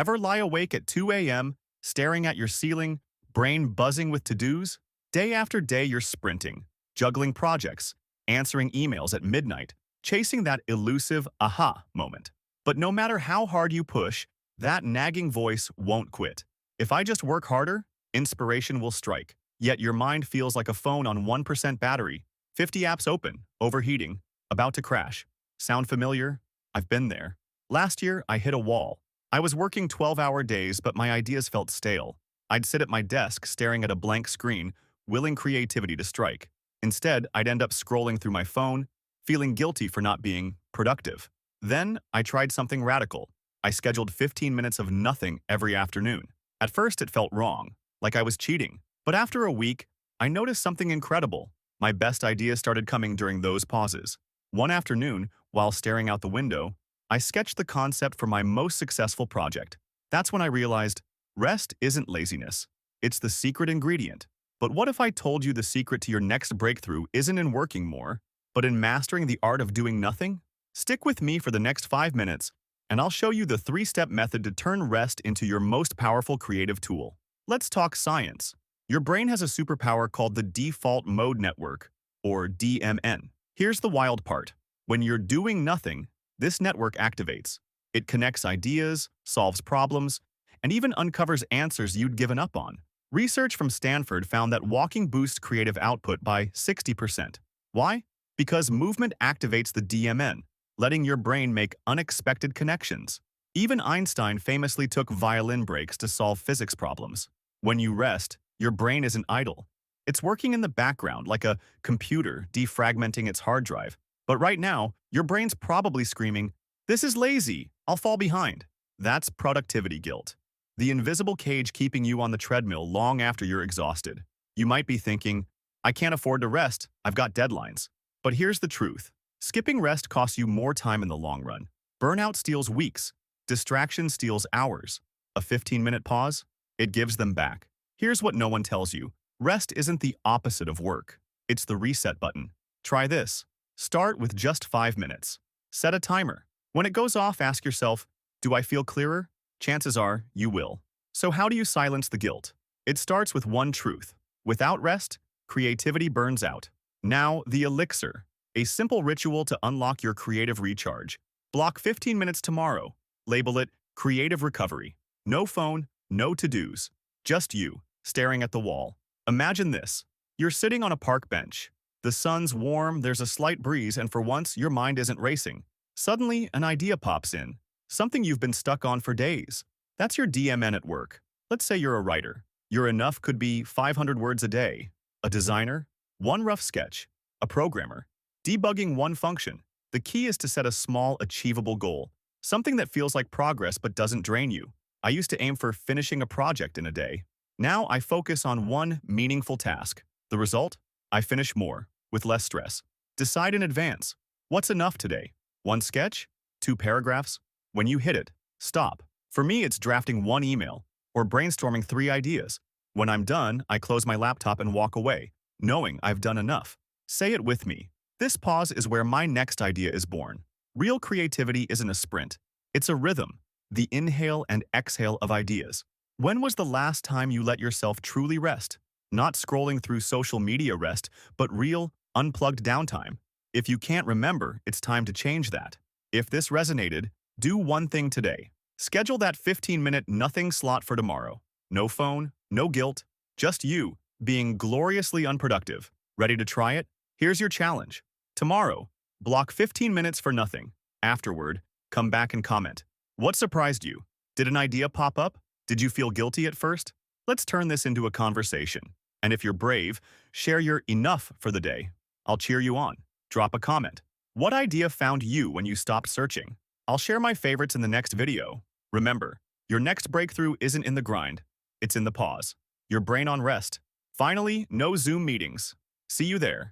Ever lie awake at 2 a.m., staring at your ceiling, brain buzzing with to-dos? Day after day, you're sprinting, juggling projects, answering emails at midnight, chasing that elusive aha moment. But no matter how hard you push, that nagging voice won't quit. If I just work harder, inspiration will strike. Yet your mind feels like a phone on 1% battery, 50 apps open, overheating, about to crash. Sound familiar? I've been there. Last year, I hit a wall. I was working 12-hour days, but my ideas felt stale. I'd sit at my desk staring at a blank screen, willing creativity to strike. Instead, I'd end up scrolling through my phone, feeling guilty for not being productive. Then, I tried something radical. I scheduled 15 minutes of nothing every afternoon. At first, it felt wrong, like I was cheating. But after a week, I noticed something incredible. My best ideas started coming during those pauses. One afternoon, while staring out the window, I sketched the concept for my most successful project. That's when I realized rest isn't laziness. It's the secret ingredient. But what if I told you the secret to your next breakthrough isn't in working more, but in mastering the art of doing nothing? Stick with me for the next 5 minutes, and I'll show you the 3-step method to turn rest into your most powerful creative tool. Let's talk science. Your brain has a superpower called the default mode network, or DMN. Here's the wild part. When you're doing nothing, this network activates. It connects ideas, solves problems, and even uncovers answers you'd given up on. Research from Stanford found that walking boosts creative output by 60%. Why? Because movement activates the DMN, letting your brain make unexpected connections. Even Einstein famously took violin breaks to solve physics problems. When you rest, your brain isn't idle. It's working in the background like a computer defragmenting its hard drive. But right now, your brain's probably screaming, "This is lazy, I'll fall behind." That's productivity guilt. The invisible cage keeping you on the treadmill long after you're exhausted. You might be thinking, "I can't afford to rest, I've got deadlines." But here's the truth. Skipping rest costs you more time in the long run. Burnout steals weeks. Distraction steals hours. A 15-minute pause? It gives them back. Here's what no one tells you. Rest isn't the opposite of work. It's the reset button. Try this. Start with just 5 minutes. Set a timer. When it goes off, ask yourself, do I feel clearer? Chances are you will. So how do you silence the guilt? It starts with one truth. Without rest, creativity burns out. Now, the elixir. A simple ritual to unlock your creative recharge. Block 15 minutes tomorrow. Label it Creative Recovery. No phone, no to-dos. Just you, staring at the wall. Imagine this. You're sitting on a park bench. The sun's warm, there's a slight breeze, and for once, your mind isn't racing. Suddenly, an idea pops in. Something you've been stuck on for days. That's your DMN at work. Let's say you're a writer. Your enough could be 500 words a day. A designer? One rough sketch. A programmer? Debugging one function. The key is to set a small, achievable goal. Something that feels like progress but doesn't drain you. I used to aim for finishing a project in a day. Now I focus on one meaningful task. The result? I finish more, with less stress. Decide in advance. What's enough today? One sketch? 2 paragraphs? When you hit it, stop. For me, it's drafting 1 email or brainstorming 3 ideas. When I'm done, I close my laptop and walk away, knowing I've done enough. Say it with me. This pause is where my next idea is born. Real creativity isn't a sprint. It's a rhythm, the inhale and exhale of ideas. When was the last time you let yourself truly rest? Not scrolling through social media rest, but real, unplugged downtime. If you can't remember, it's time to change that. If this resonated, do one thing today. Schedule that 15-minute nothing slot for tomorrow. No phone, no guilt, just you, being gloriously unproductive. Ready to try it? Here's your challenge. Tomorrow, block 15 minutes for nothing. Afterward, come back and comment. What surprised you? Did an idea pop up? Did you feel guilty at first? Let's turn this into a conversation. And if you're brave, share your enough for the day. I'll cheer you on. Drop a comment. What idea found you when you stopped searching? I'll share my favorites in the next video. Remember, your next breakthrough isn't in the grind. It's in the pause. Your brain on rest. Finally, no Zoom meetings. See you there.